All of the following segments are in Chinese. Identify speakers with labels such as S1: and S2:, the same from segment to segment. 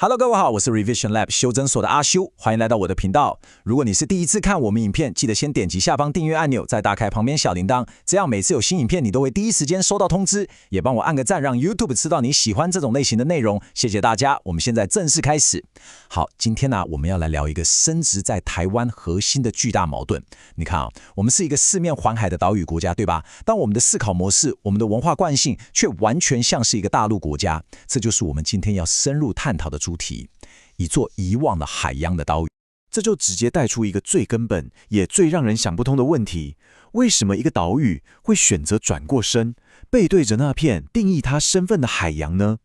S1: Hello， 各位好，我是 Revision Lab 修真所的阿修，歡迎來到我的頻道。如果你是第一次看我們影片，記得先點擊下方訂閱按鈕，再打開旁邊小鈴鐺，這樣每次有新影片你都會第一時間收到通知。也幫我按個讚，讓 YouTube 知道你喜歡這種類型的內容。謝謝大家，我們現在正式開始。好，今天呢，我們要來聊一個深植在台灣核心的巨大矛盾。你看啊，我們是一個四面環海的島嶼國家，對吧？但我們的思考模式、我們的文化慣性，卻完全像是一個大陸國家。這就是我們今天要深入探討的主題。一座遺忘了海洋的島嶼，
S2: 這就直接帶出一個最根本也最讓人想不通的問題：為什麼一個島嶼會選擇轉過身，背對着那片定義它身份的海洋呢？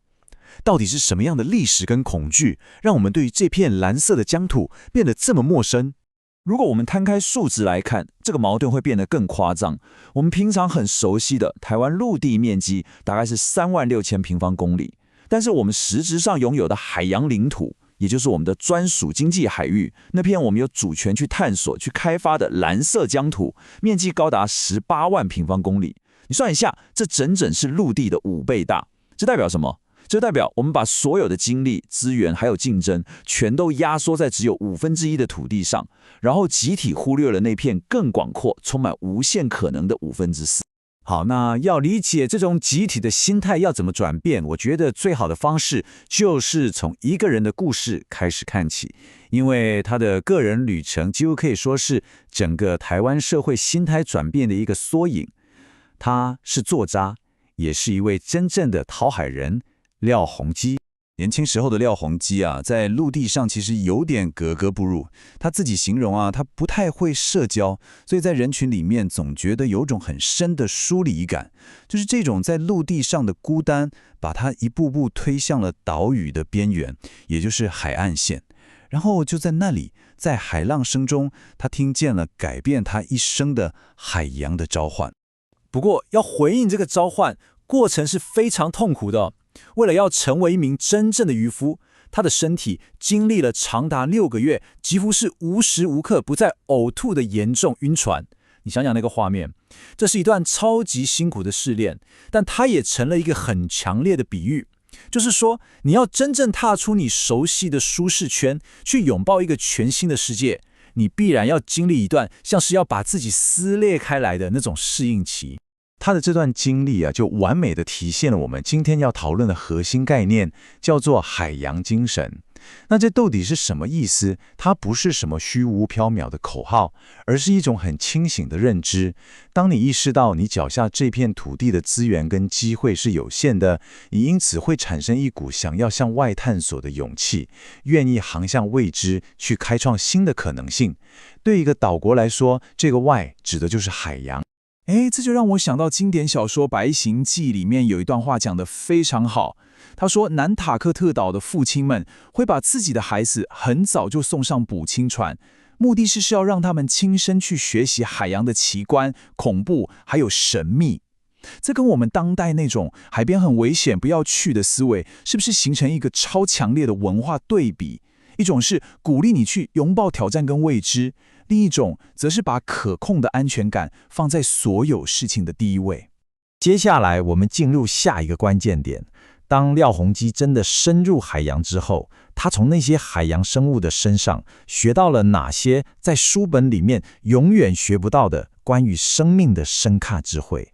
S2: 到底是什麼樣的歷史跟恐懼，讓我們對於這片藍色的疆土變得這麼陌生？
S3: 如果我們攤開數值來看，這個矛盾會變得更誇張。我們平常很熟悉的台灣陸地面積大概是36000平方公里，但是我們實質上擁有的海洋領土，也就是我們的專屬經濟海域，那片我們有主權去探索、去開發的藍色疆土，面積高達18萬平方公里。你算一下，這整整是陸地的5倍大。這代表什麼？這代表我們把所有的精力、資源還有競爭，全都壓縮在只有1/5的土地上，然後集體忽略了那片更廣闊、充滿無限可能的4/5。
S2: 好，那要理解這種集體的心態要怎麼轉變，我覺得最好的方式就是從一個人的故事開始看起，因為他的個人旅程幾乎可以說是整個台灣社會心態轉變的一個縮影。他是作家，也是一位真正的討海人，廖鴻基。
S4: 年輕時候的廖鴻基啊，在陸地上其實有點格格不入。他自己形容啊，他不太會社交，所以在人群裡面總覺得有種很深的疏離感。就是這種在陸地上的孤單，把他一步步推向了島嶼的邊緣，也就是海岸線。然後就在那裡，在海浪聲中，他聽見了改變他一生的海洋的召喚。
S2: 不過，要回應這個召喚，過程是非常痛苦的。為了要成為一名真正的漁夫，他的身體經歷了長達6個月，幾乎是無時無刻不在嘔吐的嚴重暈船。你想想那個畫面，這是一段超級辛苦的試煉，但它也成了一個很強烈的比喻，就是說，你要真正踏出你熟悉的舒適圈，去擁抱一個全新的世界，你必然要經歷一段像是要把自己撕裂開來的那種適應期。
S1: 他的這段經歷啊，就完美的體現了我們今天要討論的核心概念，叫做海洋精神。那這到底是什麼意思？它不是什麼虛無縹緲的口號，而是一種很清醒的認知。當你意識到你腳下這片土地的資源跟機會是有限的，你因此會產生一股想要向外探索的勇氣，願意航向未知，去開創新的可能性。對一個島國來說，這個外指的就是海洋。
S3: 這就讓我想到經典小說《白行記》裡面有一段話講得非常好。他說，南塔克特島的父親們會把自己的孩子很早就送上捕鯨船，目的是要讓他們親身去學習海洋的奇觀、恐怖還有神秘。這跟我們當代那種海邊很危險不要去的思維，是不是形成一個超強烈的文化對比？一種是鼓勵你去擁抱挑戰跟未知，另一種則是把可控的安全感放在所有事情的第一位。
S1: 接下來我們進入下一個關鍵點。當廖鴻基真的深入海洋之後，他從那些海洋生物的身上學到了哪些在書本裡面永遠學不到的關於生命的深刻智慧？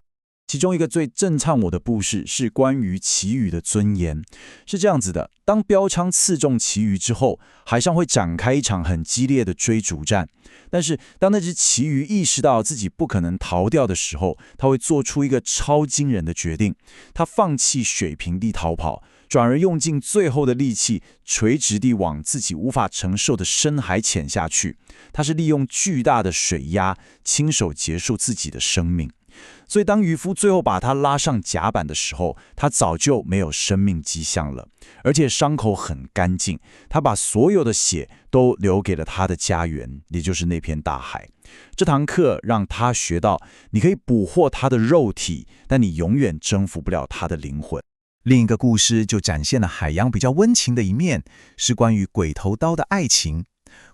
S3: 其中一個最震撼我的故事是關於旗魚的尊嚴。是這樣子的，當標槍刺中旗魚之後，海上會展開一場很激烈的追逐戰。但是當那隻旗魚意識到自己不可能逃掉的時候，它會做出一個超驚人的決定。它放棄水平地逃跑，轉而用盡最後的力氣，垂直地往自己無法承受的深海潛下去。它是利用巨大的水壓，親手結束自己的生命。所以當漁夫最後把他拉上甲板的時候，他早就沒有生命跡象了，而且傷口很乾淨。他把所有的血都留給了他的家園，也就是那片大海。這堂課讓他學到，你可以捕獲他的肉體，但你永遠征服不了他的靈魂。
S1: 另一個故事就展現了海洋比較溫情的一面，是關於鬼頭刀的愛情。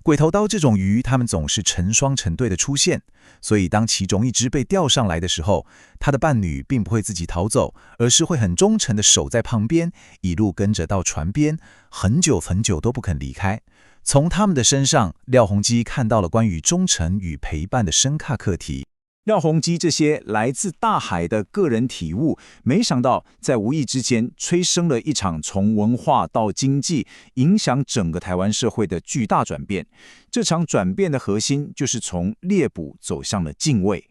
S4: 鬼頭刀這種魚，它們總是成雙成對的出現，所以當其中一隻被釣上來的時候，它的伴侶並不會自己逃走，而是會很忠誠地守在旁邊，一路跟着到船邊，很久很久都不肯離開。從他們的身上，廖鴻基看到了關於忠誠與陪伴的深刻課題。
S2: 廖鴻基這些來自大海的個人體悟，沒想到在無意之間催生了一場從文化到經濟影響整個台灣社會的巨大轉變。這場轉變的核心就是從獵捕走向了敬畏。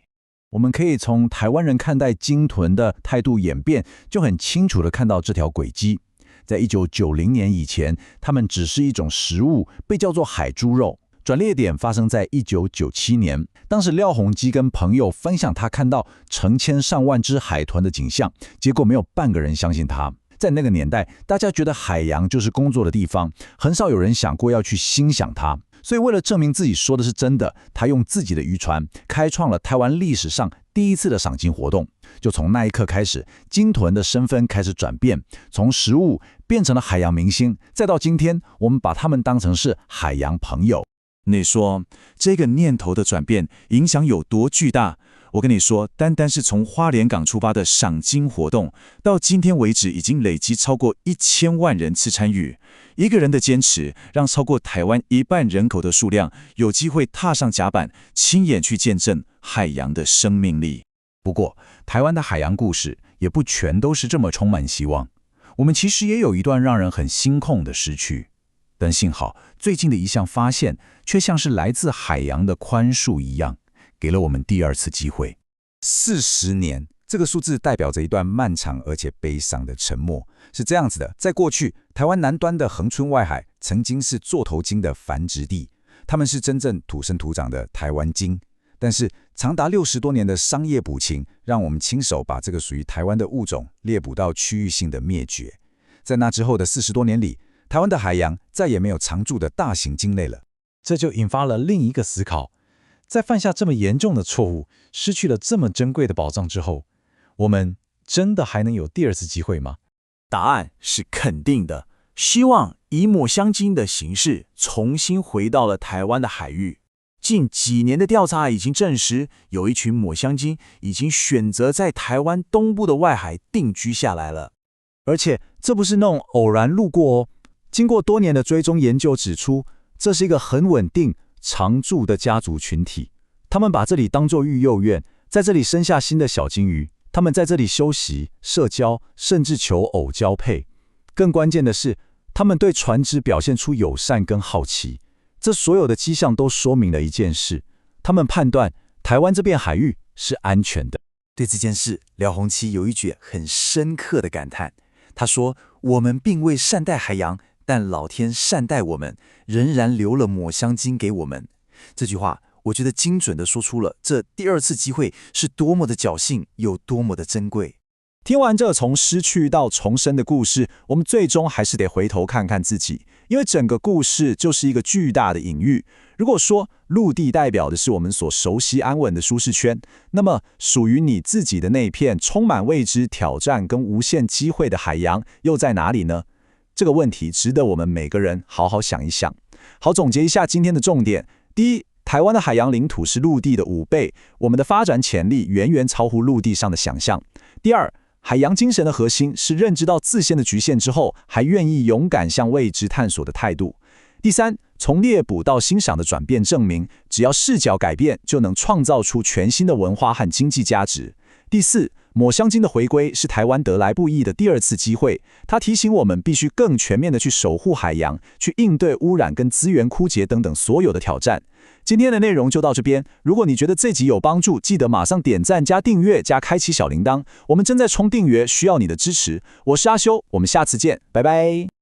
S3: 我們可以從台灣人看待鯨豚的態度演變，就很清楚地看到這條軌跡。在1990年以前，它們只是一種食物，被叫做海豬肉。轉捩點發生在1997年，當時廖鴻基跟朋友分享他看到成千上萬隻海豚的景象，結果沒有半個人相信他。在那個年代，大家覺得海洋就是工作的地方，很少有人想過要去欣賞它。所以為了證明自己說的是真的，他用自己的漁船開創了台灣歷史上第一次的賞鯨活動。就從那一刻開始，鯨豚的身份開始轉變，從食物變成了海洋明星，再到今天，我們把它們當成是海洋朋友。
S4: 你說這個念頭的轉變影響有多巨大？我跟你說，單單是從花蓮港出發的賞鯨活動，到今天為止已經累積超過1000萬人次參與。一個人的堅持，讓超過台灣1半人口的數量有機會踏上甲板，親眼去見證海洋的生命力。
S3: 不過，台灣的海洋故事也不全都是這麼充滿希望。我們其實也有一段讓人很心痛的失去。但幸好，最近的一項發現，卻像是來自海洋的寬恕一樣，給了我們第二次機會。
S1: 40年，這個數字代表着一段漫長而且悲傷的沉默。是這樣子的，在過去，台灣南端的恆春外海曾經是座頭鯨的繁殖地，它們是真正土生土長的台灣鯨。但是，長達60多年的商業捕禽，讓我們親手把這個屬於台灣的物種獵捕到區域性的滅絕。在那之後的40多年裡，台灣的海洋再也沒有常駐的大型鯨類了，
S2: 這就引發了另一個思考：在犯下這麼嚴重的錯誤，失去了這麼珍貴的寶藏之後，我們真的還能有第二次機會嗎？
S5: 答案是肯定的。希望以抹香鯨的形式重新回到了台灣的海域。近幾年的調查已經證實，有一群抹香鯨已經選擇在台灣東部的外海定居下來了。
S2: 而且這不是那種偶然路過哦。經過多年的追蹤研究指出，這是一個很穩定、常駐的家族群體。他們把這裡當作育幼院，在這裡生下新的小鯨魚。他們在這裡休息、社交，甚至求偶交配。更關鍵的是，他們對船隻表現出友善跟好奇。這所有的跡象都說明了一件事：他們判斷台灣這片海域是安全的。
S5: 對這件事，廖鴻基有一句很深刻的感嘆。他說：“我們並未善待海洋，但老天善待我們，仍然留了抹香鯨給我們。”這句話，我覺得精準地說出了這第二次機會是多麼的僥倖，有多麼的珍貴。
S2: 聽完這從失去到重生的故事，我們最終還是得回頭看看自己，因為整個故事就是一個巨大的隱喻。如果說陸地代表的是我們所熟悉安穩的舒適圈，那麼屬於你自己的那片充滿未知、挑戰跟無限機會的海洋又在哪裡呢？這個問題值得我們每個人好好想一想。好，總結一下今天的重點：第一，台灣的海洋領土是陸地的5倍，我們的發展潛力遠遠超乎陸地上的想象。第二，海洋精神的核心是認知到自身的局限之後，還願意勇敢向未知探索的態度。第三，從獵捕到欣賞的轉變證明，只要視角改變，就能創造出全新的文化和經濟價值。第四，抹香鯨的回歸是台灣得來不易的第二次機會，它提醒我們必須更全面地去守護海洋，去應對污染跟資源枯竭等等所有的挑戰。今天的內容就到這邊，如果你覺得這集有幫助，記得馬上點讚加訂閱加開啟小鈴鐺，我們正在衝訂閱，需要你的支持。我是阿修，我們下次見，拜拜。